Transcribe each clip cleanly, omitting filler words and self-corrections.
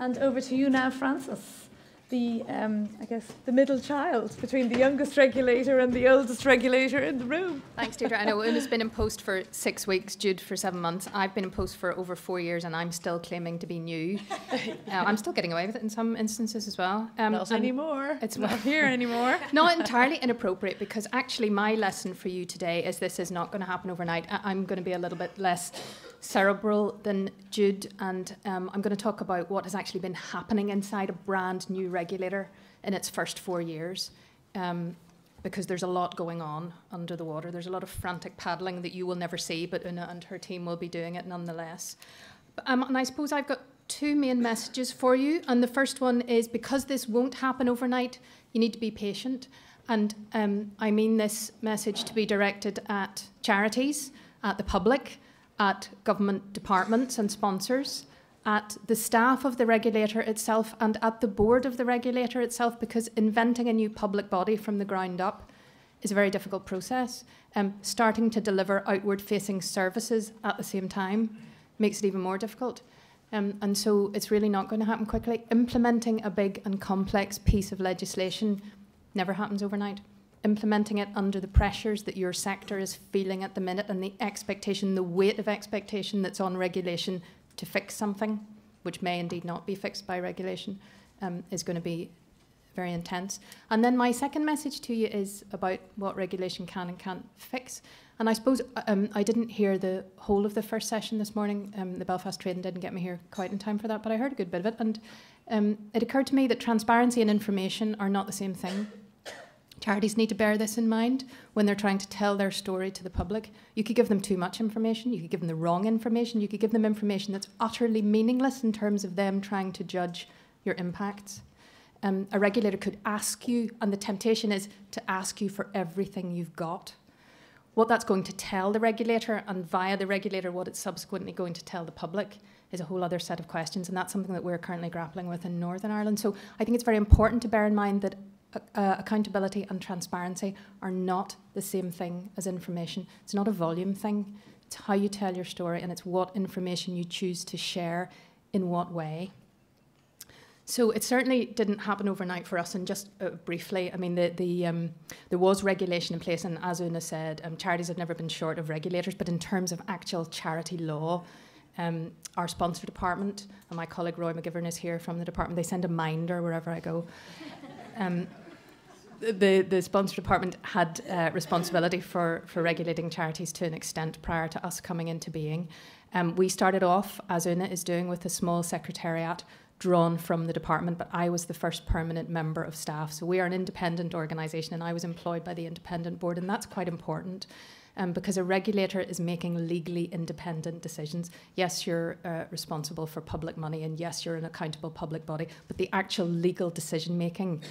And over to you now, Francis, the, I guess, the middle child between the youngest regulator and the oldest regulator in the room. Thanks, Deirdre. I know Una's been in post for 6 weeks, Jude for 7 months. I've been in post for over 4 years and I'm still claiming to be new. I'm still getting away with it in some instances as well. Not anymore. It's not here anymore. Not entirely inappropriate, because actually my lesson for you today is this is not going to happen overnight. I'm going to be a little bit less cerebral than Jude, and I'm going to talk about what has actually been happening inside a brand new regulator in its first 4 years, because there's a lot going on under the water. There's a lot of frantic paddling that you will never see, but Una and her team will be doing it nonetheless. And I suppose I've got two main messages for you, and the first one is, because this won't happen overnight, you need to be patient. And I mean this message to be directed at charities, at the public, at government departments and sponsors, at the staff of the regulator itself, and at the board of the regulator itself, because inventing a new public body from the ground up is a very difficult process. Starting to deliver outward-facing services at the same time makes it even more difficult. And so it's really not going to happen quickly. Implementing a big and complex piece of legislation never happens overnight. Implementing it under the pressures that your sector is feeling at the minute, and the expectation, the weight of expectation that's on regulation to fix something, which may indeed not be fixed by regulation, is going to be very intense. And then my second message to you is about what regulation can and can't fix. And I suppose I didn't hear the whole of the first session this morning. The Belfast Trading didn't get me here quite in time for that, but I heard a good bit of it. And it occurred to me that transparency and information are not the same thing. Charities need to bear this in mind when they're trying to tell their story to the public. You could give them too much information, you could give them the wrong information, you could give them information that's utterly meaningless in terms of them trying to judge your impacts. A regulator could ask you, and the temptation is to ask you for everything you've got. What that's going to tell the regulator, and via the regulator what it's subsequently going to tell the public, is a whole other set of questions, and that's something that we're currently grappling with in Northern Ireland. So I think it's very important to bear in mind that accountability and transparency are not the same thing as information. It's not a volume thing. It's how you tell your story, and it's what information you choose to share in what way. So it certainly didn't happen overnight for us. And just briefly, I mean, there was regulation in place, and as Una said, charities have never been short of regulators, but in terms of actual charity law, our sponsor department, and my colleague Roy McGivern is here from the department, they send a minder wherever I go. The sponsor department had responsibility for regulating charities to an extent prior to us coming into being. We started off, as Una is doing, with a small secretariat drawn from the department, but I was the first permanent member of staff. So we are an independent organisation, and I was employed by the independent board, and that's quite important. Because a regulator is making legally independent decisions. Yes, you're responsible for public money, and yes, you're an accountable public body, but the actual legal decision making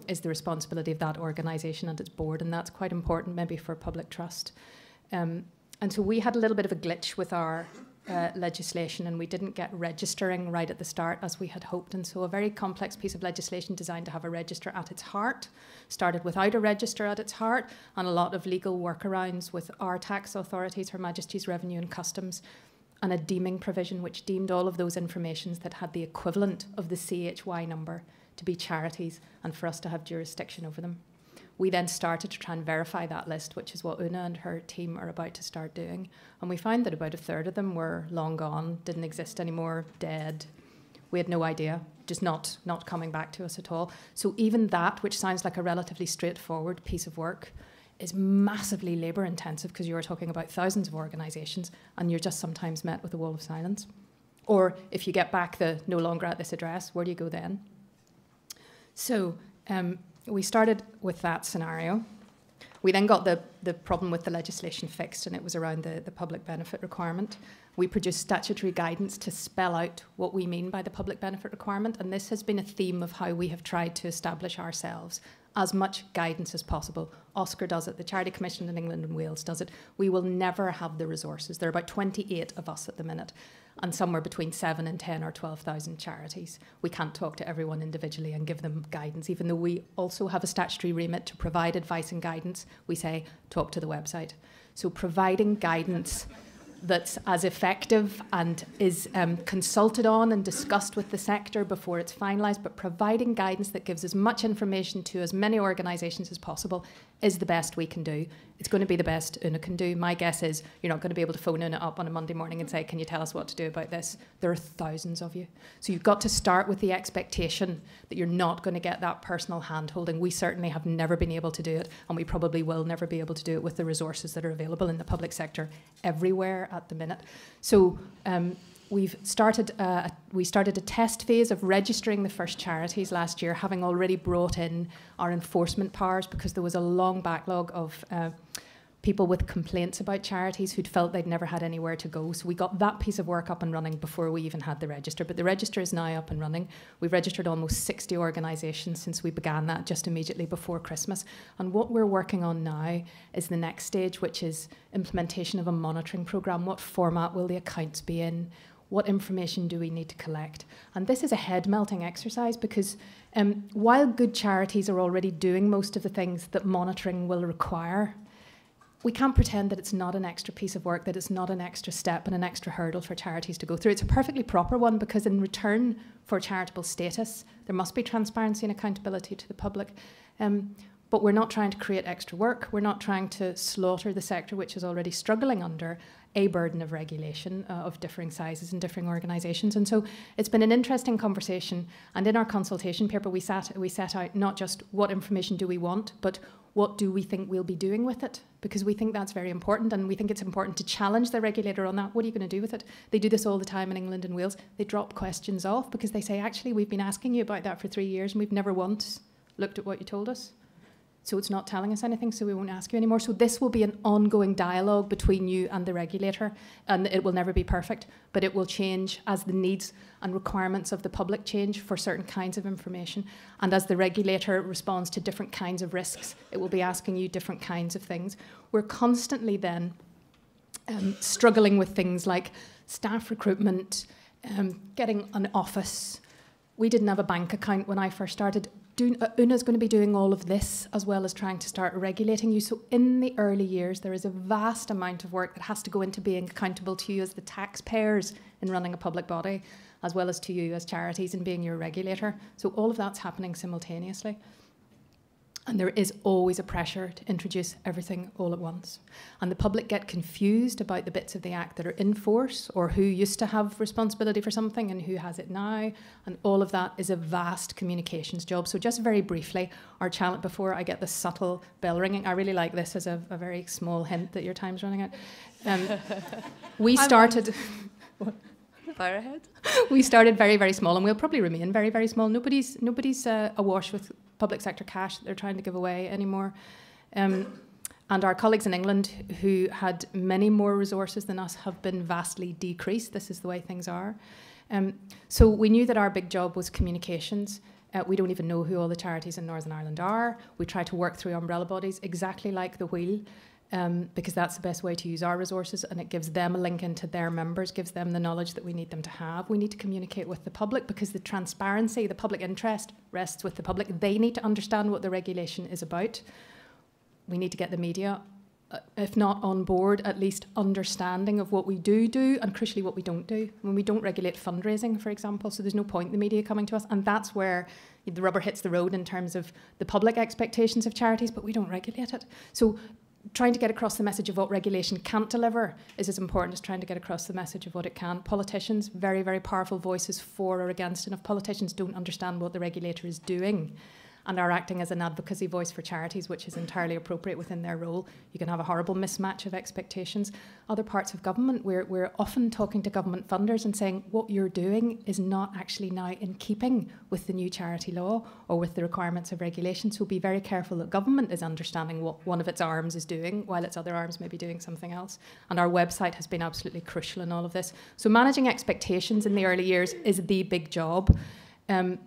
is the responsibility of that organisation and its board, and that's quite important maybe for public trust. And so we had a little bit of a glitch with our legislation, and we didn't get registering right at the start as we had hoped, and so a very complex piece of legislation designed to have a register at its heart started without a register at its heart, and a lot of legal workarounds with our tax authorities, Her Majesty's Revenue and Customs, and a deeming provision which deemed all of those informations that had the equivalent of the CHY number to be charities and for us to have jurisdiction over them. We then started to try and verify that list, which is what Una and her team are about to start doing. And we found that about a third of them were long gone, didn't exist anymore, dead. We had no idea, just not coming back to us at all. So even that, which sounds like a relatively straightforward piece of work, is massively labour intensive, because you're talking about thousands of organisations and you're just sometimes met with a wall of silence. Or if you get back the no longer at this address, where do you go then? So we started with that scenario. We then got the problem with the legislation fixed, and it was around the public benefit requirement. We produced statutory guidance to spell out what we mean by the public benefit requirement, and this has been a theme of how we have tried to establish ourselves as much guidance as possible. Oscar does it, the Charity Commission in England and Wales does it. We will never have the resources. There are about 28 of us at the minute, and somewhere between 7 and 10 or 12,000 charities. We can't talk to everyone individually and give them guidance, even though we also have a statutory remit to provide advice and guidance. We say, talk to the website. So providing guidance that's as effective and is consulted on and discussed with the sector before it's finalised, but providing guidance that gives as much information to as many organisations as possible is the best we can do. It's going to be the best Una can do. My guess is you're not going to be able to phone Una up on a Monday morning and say, can you tell us what to do about this? There are thousands of you. So you've got to start with the expectation that you're not going to get that personal hand-holding. We certainly have never been able to do it, and we probably will never be able to do it with the resources that are available in the public sector everywhere at the minute. So we started a test phase of registering the first charities last year, having already brought in our enforcement powers because there was a long backlog of people with complaints about charities who'd felt they'd never had anywhere to go. So we got that piece of work up and running before we even had the register. But the register is now up and running. We've registered almost 60 organisations since we began that just immediately before Christmas. And what we're working on now is the next stage, which is implementation of a monitoring programme. What format will the accounts be in? What information do we need to collect? And this is a head-melting exercise because while good charities are already doing most of the things that monitoring will require, we can't pretend that it's not an extra piece of work, that it's not an extra step and an extra hurdle for charities to go through. It's a perfectly proper one because in return for charitable status, there must be transparency and accountability to the public. But we're not trying to create extra work. We're not trying to slaughter the sector, which is already struggling under a burden of regulation of differing sizes and differing organisations. And so it's been an interesting conversation. And in our consultation paper, we set out not just what information do we want, but what do we think we'll be doing with it? Because we think that's very important, and we think it's important to challenge the regulator on that. What are you going to do with it? They do this all the time in England and Wales. They drop questions off because they say, actually, we've been asking you about that for 3 years and we've never once looked at what you told us. So it's not telling us anything, so we won't ask you anymore. So this will be an ongoing dialogue between you and the regulator, and it will never be perfect, but it will change as the needs and requirements of the public change for certain kinds of information. And as the regulator responds to different kinds of risks, it will be asking you different kinds of things. We're constantly then struggling with things like staff recruitment, getting an office. We didn't have a bank account when I first started. Una's going to be doing all of this as well as trying to start regulating you. So in the early years, there is a vast amount of work that has to go into being accountable to you as the taxpayers in running a public body, as well as to you as charities in being your regulator. So all of that's happening simultaneously. And there is always a pressure to introduce everything all at once. And the public get confused about the bits of the Act that are in force, or who used to have responsibility for something and who has it now. And all of that is a vast communications job. So just very briefly, our challenge, before I get the subtle bell ringing, I really like this as a very small hint that your time's running out. We started... Fire ahead. We started very, very small, and we'll probably remain very, very small. Nobody's awash with public sector cash that they're trying to give away anymore. And our colleagues in England, who had many more resources than us, have been vastly decreased. This is the way things are. So we knew that our big job was communications. We don't even know who all the charities in Northern Ireland are. We try to work through umbrella bodies, exactly like the Wheel. Because that's the best way to use our resources, and it gives them a link into their members, gives them the knowledge that we need them to have. We need to communicate with the public because the transparency, the public interest rests with the public. They need to understand what the regulation is about. We need to get the media, if not on board, at least understanding of what we do and crucially what we don't do. When we don't regulate fundraising, for example, so there's no point in the media coming to us, and that's where the rubber hits the road in terms of the public expectations of charities, but we don't regulate it. So trying to get across the message of what regulation can't deliver is as important as trying to get across the message of what it can. Politicians, very, very powerful voices for or against, and if politicians don't understand what the regulator is doing and are acting as an advocacy voice for charities, which is entirely appropriate within their role, you can have a horrible mismatch of expectations. Other parts of government, we're often talking to government funders and saying what you're doing is not actually now in keeping with the new charity law or with the requirements of regulation. So be very careful that government is understanding what one of its arms is doing while its other arms may be doing something else. And our website has been absolutely crucial in all of this. So managing expectations in the early years is the big job. And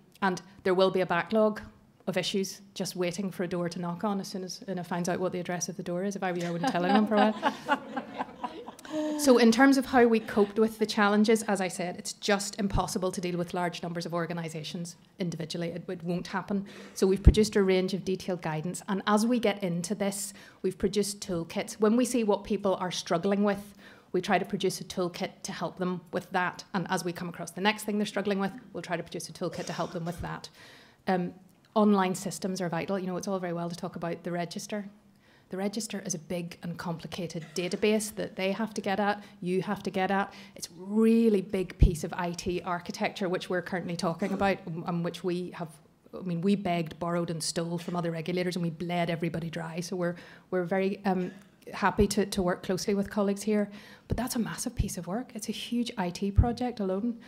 there will be a backlog of issues just waiting for a door to knock on as soon as Una finds out what the address of the door is. If I were you, I wouldn't tell anyone for a while. So in terms of how we coped with the challenges, as I said, it's just impossible to deal with large numbers of organisations individually. It won't happen. So we've produced a range of detailed guidance. And as we get into this, we've produced toolkits. When we see what people are struggling with, We try to produce a toolkit to help them with that. And as we come across the next thing they're struggling with, we'll try to produce a toolkit to help them with that. Online systems are vital. You know, it's all very well to talk about the register. The register is a big and complicated database that they have to get at, you have to get at. It's a really big piece of IT architecture, which we're currently talking about, and which we have, I mean, we begged, borrowed and stole from other regulators, and we bled everybody dry. So we're very happy to work closely with colleagues here. But that's a massive piece of work. It's a huge IT project alone.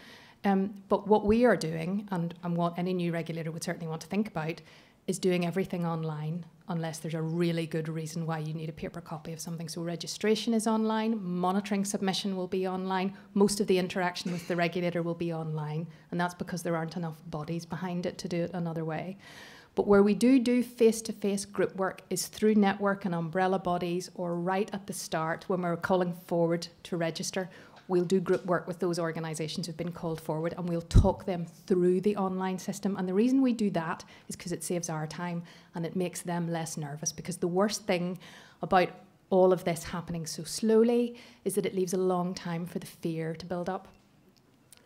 But what we are doing, and what any new regulator would certainly want to think about, is doing everything online, unless there's a really good reason why you need a paper copy of something. So registration is online, monitoring submission will be online, most of the interaction with the regulator will be online, and that's because there aren't enough bodies behind it to do it another way. But where we do face-to-face group work is through network and umbrella bodies, or right at the start when we're calling forward to register. We'll do group work with those organisations who've been called forward, and we'll talk them through the online system. And the reason we do that is because it saves our time and it makes them less nervous, because the worst thing about all of this happening so slowly is that it leaves a long time for the fear to build up.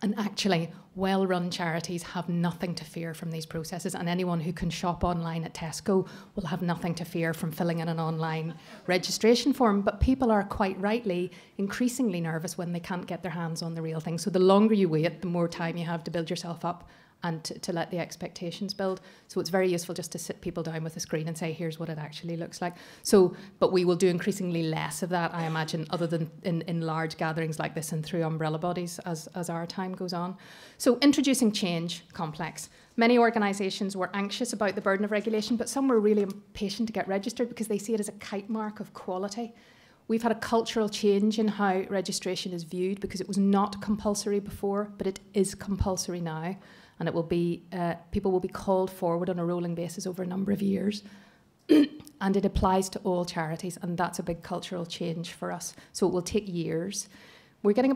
And actually, well-run charities have nothing to fear from these processes, and anyone who can shop online at Tesco will have nothing to fear from filling in an online registration form. But people are quite rightly increasingly nervous when they can't get their hands on the real thing. So the longer you wait, the more time you have to build yourself up and to let the expectations build. So it's very useful just to sit people down with a screen and say, here's what it actually looks like. So, but we will do increasingly less of that, I imagine, other than in large gatherings like this and through umbrella bodies as our time goes on. So introducing change, complex. Many organisations were anxious about the burden of regulation, but some were really impatient to get registered because they see it as a kite mark of quality. We've had a cultural change in how registration is viewed, because it was not compulsory before, but it is compulsory now. And it will be, people will be called forward on a rolling basis over a number of years. And it applies to all charities, and that's a big cultural change for us. So it will take years. We're getting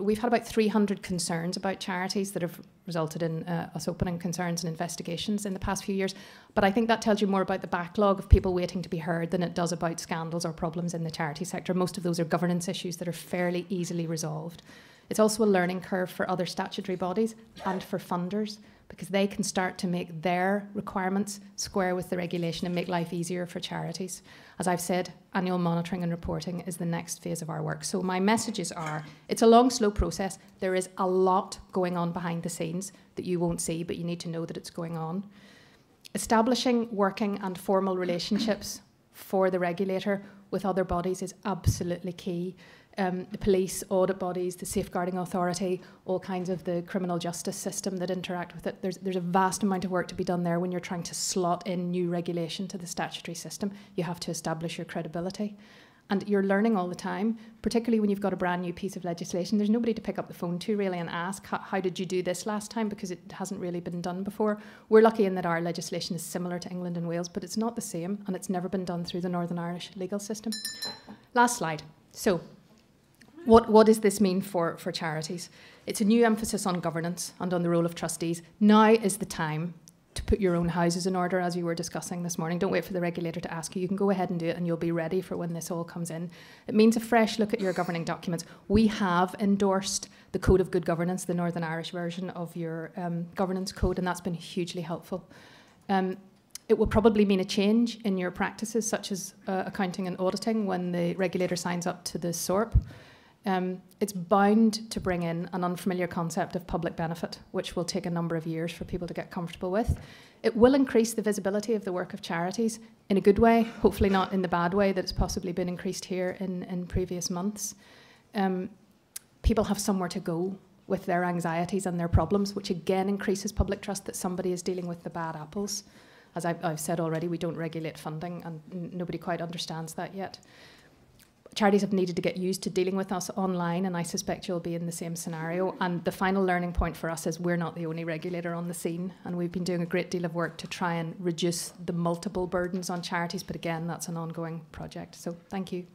we've had about 300 concerns about charities that have resulted in us opening concerns and investigations in the past few years. But I think that tells you more about the backlog of people waiting to be heard than it does about scandals or problems in the charity sector. Most of those are governance issues that are fairly easily resolved. It's also a learning curve for other statutory bodies and for funders, because they can start to make their requirements square with the regulation and make life easier for charities. As I've said, annual monitoring and reporting is the next phase of our work. So my messages are, it's a long, slow process. There is a lot going on behind the scenes that you won't see, but you need to know that it's going on. Establishing working and formal relationships for the regulator with other bodies is absolutely key. The police, audit bodies, the safeguarding authority, all kinds of the criminal justice system that interact with it. There's a vast amount of work to be done there when you're trying to slot in new regulation to the statutory system. You have to establish your credibility. And you're learning all the time, particularly when you've got a brand new piece of legislation. There's nobody to pick up the phone to really and ask, how did you do this last time? Because it hasn't really been done before. We're lucky in that our legislation is similar to England and Wales, but it's not the same, and it's never been done through the Northern Irish legal system. Last slide. So, what does this mean for charities? It's a new emphasis on governance and on the role of trustees. Now is the time to put your own houses in order, as you were discussing this morning. Don't wait for the regulator to ask you. You can go ahead and do it, and you'll be ready for when this all comes in. It means a fresh look at your governing documents. We have endorsed the Code of Good Governance, the Northern Irish version of your governance code, and that's been hugely helpful. It will probably mean a change in your practices, such as accounting and auditing, when the regulator signs up to the SORP. It's bound to bring in an unfamiliar concept of public benefit, which will take a number of years for people to get comfortable with. It will increase the visibility of the work of charities in a good way, hopefully not in the bad way that it's possibly been increased here in previous months. People have somewhere to go with their anxieties and their problems, which again increases public trust that somebody is dealing with the bad apples. As I've said already, we don't regulate funding, and nobody quite understands that yet. Charities have needed to get used to dealing with us online, and I suspect you'll be in the same scenario. And the final learning point for us is we're not the only regulator on the scene, and we've been doing a great deal of work to try and reduce the multiple burdens on charities, but again, that's an ongoing project. So thank you.